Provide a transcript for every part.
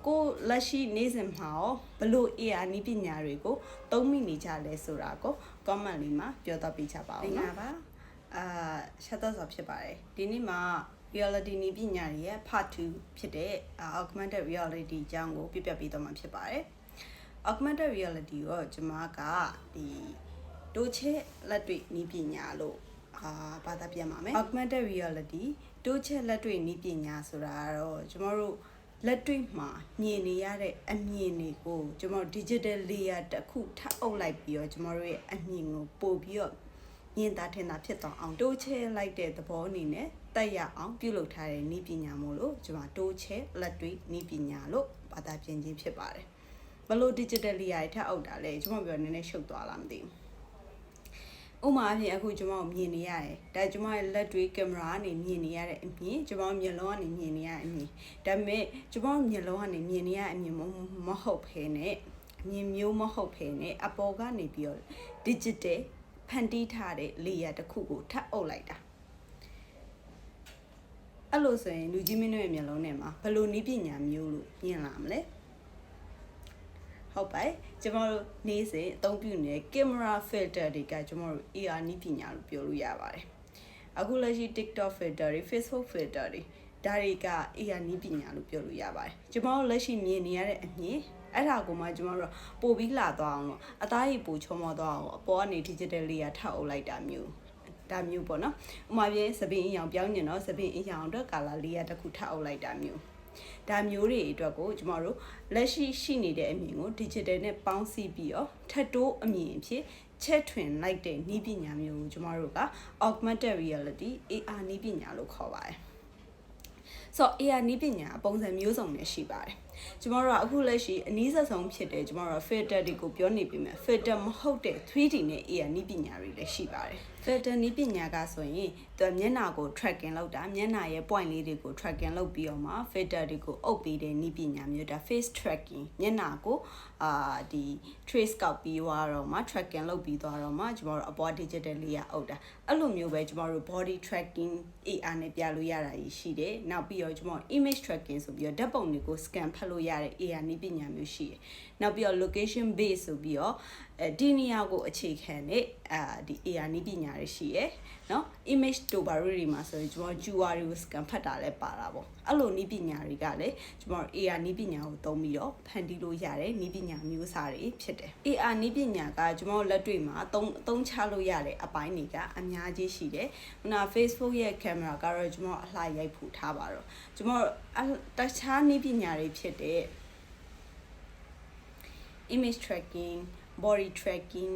ကိုလက်ရှိနေစဉ်မှာဘလို့ AI နည်းပညာတွေကိုသုံးမိနေကြလဲဆိုတာကို comment လေးမှာပြောတော့ပြချပါအောင်နော်ပါဆက်တော့ဆိုဖြစ်ပါတယ်ဒီနေ့မှာ reality နည်းပညာတွေရဲ့ part 2ဖြစ်တဲ့ augmented reality အကြောင်းကိုပြပြပေးတော့မှာဖြစ်ပါတယ် augmented reality ကိုကျွန်မကဒီတိုးချဲလက်တွေ့နည်းပညာလို့ဘာသာပြန်ပါမယ် augmented reality တိုးချဲလက်တွေ့နည်းပညာဆိုတာကတော့ကျွန်တော်တို့လက်တွေ့မှာမြင်နေရတဲ့အမြင်တွေကိုကျွန်တော် digital layer တစ်ခုထပ်အုပ်လိုက်ပြီးတော့ကျွန်တော်တို့ရဲ့အမြင်ကိုပို့ပြီးတော့မြင်သာထင်သာဖြစ်သွားအောင်တိုးချဲလိုက်တဲ့သဘောအနေနဲ့တက်ရအောင်ပြုလုပ်ထားတဲ့နည်းပညာမို့လို့ကျွန်တော်တိုးချဲလက်တွေ့နည်းပညာလို့ဘာသာပြန်ခြင်းဖြစ်ပါတယ်ဘလို့ digital layer ထပ်အုပ်တာလဲကျွန်တော်ပြောနည်းနည်းရှုပ်သွားလားမသိဘူးဥမာအဖြစ်အခုကျွန်တော်မြင်နေရတယ်ဒါကျွန်မရဲ့လက်တွေ့ကင်မရာကနေမြင်နေရတဲ့အမြင်ကျွန်မမျက်လုံးကနေမြင်နေရတဲ့အမြင်ဒါပေမဲ့ကျွန်မမျက်လုံးကနေမြင်နေရတဲ့အမြင်မဟုတ်ဖ ೇನೆ အမြင်မျိုးမဟုတ်ဖ ೇನೆ အပေါ်ကနေပြီးတော့ digital ဖန်တီးထားတဲ့ layer တစ်ခုကိုထပ်အုပ်လိုက်တာအဲ့လိုဆိုရင်လူကြီးမင်းတို့ရဲ့မျက်လုံးထဲမှာဘယ်လိုနည်းပညာမျိုးလို့မြင်လာမလဲဟုတ်ပါကျွန်တော်တို့နေ့စဉ်အသုံးပြုနေတဲ့ camera filter တွေကကျွန်တော်တို့ AR နည်းပညာလို့ပြောလို့ရပါတယ်အခုလက်ရှိ TikTok filter တွေ Facebook filter တွေဒါတွေက AR နည်းပညာလို့ပြောလို့ရပါတယ်ကျွန်တော်တို့လက်ရှိမြင်နေရတဲ့အမြင်အဲ့ဒါကိုမှကျွန်တော်တို့ပို့ပြီးလာသွားအောင်လို့အသားရည်ပို့ချုံမောသွားအောင်အပေါ်ကနေ digital layer ထောက်အုပ်လိုက်တာမျိုးဒါမျိုးပေါ့နော်ဥပမာပြင်းသပင်အရောင်ပြောင်းညင်တော့သပင်အရောင်အတွက် color layer တစ်ခုထောက်အုပ်လိုက်တာမျိုးဒါမျိုးတွေအတွက်ကိုကျွန်တော်တို့လက်ရှိရှိနေတဲ့အမြင်ကို digital နဲ့ပေါင်းစည်းပြီးတော့ထပ်တိုးအမြင်အဖြစ်ချက်ထွင်လိုက်တဲ့နည်းပညာမျိုးကိုကျွန်တော်တို့က augmented reality AR နည်းပညာလို့ခေါ်ပါတယ်ဆိုတော့ AR နည်းပညာပုံစံမျိုးစုံနဲ့ရှိပါတယ်ကျွန်တော်တို့ကအခုလက်ရှိအနည်းဆုံးဖြစ်တဲ့ကျွန်တော်တို့ filter တွေကိုပြောနေပြီမဲ့ filter မဟုတ်တဲ့ 3D နဲ့ AR နည်းပညာတွေလည်းရှိပါတယ် filter နည်းပညာကဆိုရင်သူမျက်နှာကို tracking လုပ်တာမျက်နှာရဲ့ point လေးတွေကို tracking လုပ်ပြီးတော့မှ filter တွေကိုအုပ်ပေးတဲ့နည်းပညာမျိုးဒါ face tracking မျက်နှာကိုဒီ trace ကောက်ပြီးသွားတော့မှ tracking လုပ်ပြီးသွားတော့မှကျွန်တော်တို့အပေါ် digital လေးရအုပ်တာအဲ့လိုမျိုးပဲကျွန်တော်တို့ body tracking AR နဲ့ပြလို့ရတာရှိတယ်နောက်ပြီးတော့ကျွန်တော် image tracking ဆိုပြီးတော့ဓာတ်ပုံတွေကို scan ဖတ်လို့ရတဲ့ AR နည်းပညာမျိုးရှိတယ်နောက်ပြီးတော့ location base ဆိုပြီးတော့ဒီနေရာကိုအခြေခံတဲ့ဒီ AR နည်းပညာတွေရှိရယ်နော် image တို့ဘာတွေမှာဆိုရင်ကျွန်တော် QR တွေကို scan ဖတ်တာလည်းပါတာပေါ့အဲ့လိုနည်းပညာတွေကလည်းကျွန်တော် AR နည်းပညာကိုသုံးပြီးတော့ဖန်တီးလို့ရတဲ့နည်းပညာမျိုးစားတွေဖြစ်တယ် AR နည်းပညာကကျွန်တော်လက်တွေ့မှာအသုံးချလို့ရတဲ့အပိုင်းတွေကအများကြီးရှိတယ်ခုန Facebook ရဲ့ camera ကတော့ကျွန်တော်အလှရိုက်ဖို့ထားပါတော့ကျွန်တော်တခြားနည်းပညာတွေဖြစ်တဲ့ image tracking body tracking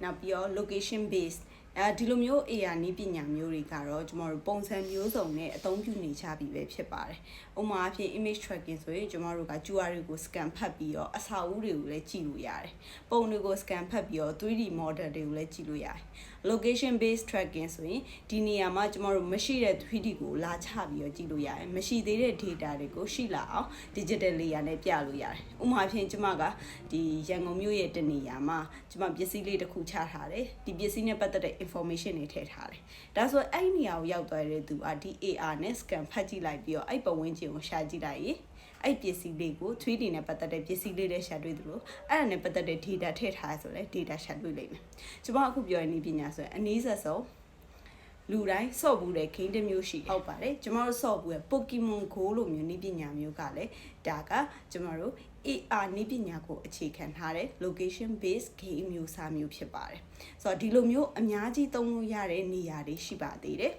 နောက်ပြီးတော့ location based ဒီလိုမျိုး AR နည်းပညာမျိုးတွေကတော့ကျွန်တော်တို့ပုံစံမျိုးစုံနဲ့အသုံးပြုနေကြပြီပဲဖြစ်ပါတယ်။ဥပမာအဖြစ် image tracking ဆိုရင်ကျွန်တော်တို့က QR တွေကို scan ဖတ်ပြီးတော့အဆောက်အဦတွေကိုလည်းကြည့်လို့ရတယ်။ပုံတွေကို scan ဖတ်ပြီးတော့ 3D model တွေကိုလည်းကြည့်လို့ရတယ်။ location based tracking ဆိုရင်ဒီနေရာမှာကျွန်တော်တို့မရှိတဲ့ 3D ကိုလာချပြီးတော့ကြည့်လို့ရတယ်။မရှိသေးတဲ့ data တွေကိုရှိလာအောင် digital layer နဲ့ပြလို့ရတယ်။ဥပမာအဖြစ်ကျွန်မကဒီရန်ကုန်မြို့ရဲ့တနေရာမှာကျွန်မပစ္စည်းလေးတစ်ခုချထားတယ်။ဒီပစ္စည်းနဲ့ပတ်သက်တဲ့ information တွေထည့်ထားတယ်။ဒါဆိုအဲ့နေရာကိုရောက်သွားတဲ့သူကဒီ AR နဲ့ scan ဖတ်ကြည့်လိုက်ပြီးတော့အဲ့ပတ်ဝန်းကျင်ကိုရှာကြည့်လိုက်ရင်အဲ့ပစ္စည်းလေးကို 3D နဲ့ပတ်သက်တဲ့ပစ္စည်းလေးတွေရှာတွေ့သလိုအဲ့ဒါနဲ့ပတ်သက်တဲ့ data ထည့်ထားဆိုလဲ data ရှာတွေ့လိမ့်မယ်။ကျွန်မအခုပြောရတဲ့နည်းပညာဆိုရင်အနည်းဆက်ဆုံးလူတိုင်းစော့ဘူးတဲ့ game တစ်မျိုးရှိဟုတ်ပါတယ်ကျွန်တော်တို့စော့ဘူးရဲ့ Pokemon Go လို့မျိုးနည်းပညာမျိုးကလည်းဒါကကျွန်တော်တို့ AR နည်းပညာကိုအခြေခံထားတဲ့ location based game မျိုးစားမျိုးဖြစ်ပါတယ်ဆိုတော့ဒီလိုမျိုးအများကြီးသုံးလို့ရတဲ့နေရာတွေရှိပါသေးတယ်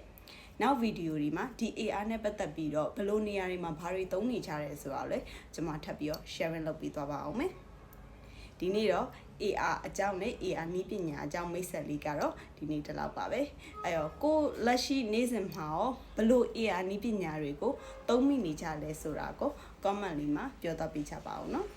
နောက်ဗီဒီယိုတွေမှာဒီ AR နဲ့ပတ်သက်ပြီးတော့ဘယ်လိုနေရာတွေမှာဘာတွေသုံးနေကြရဲဆိုတော့လေကျွန်မထပ်ပြီးတော့ sharing လုပ်ပြီးသွားပါအောင်မယ်ဒီနေ့တော့ AR အကြောင်းနဲ့ AR နည်းပညာအကြောင်းမိတ်ဆက်လေးကတော့ဒီနေ့ဒီလောက်ပါပဲအဲ့တော့ကိုလက်ရှိနေစဉ်မှာဘလို့ AR နည်းပညာတွေကိုသုံးမိနေကြလဲဆိုတာကို comment လေးမှာပြောတော့ပြချပါအောင်နော်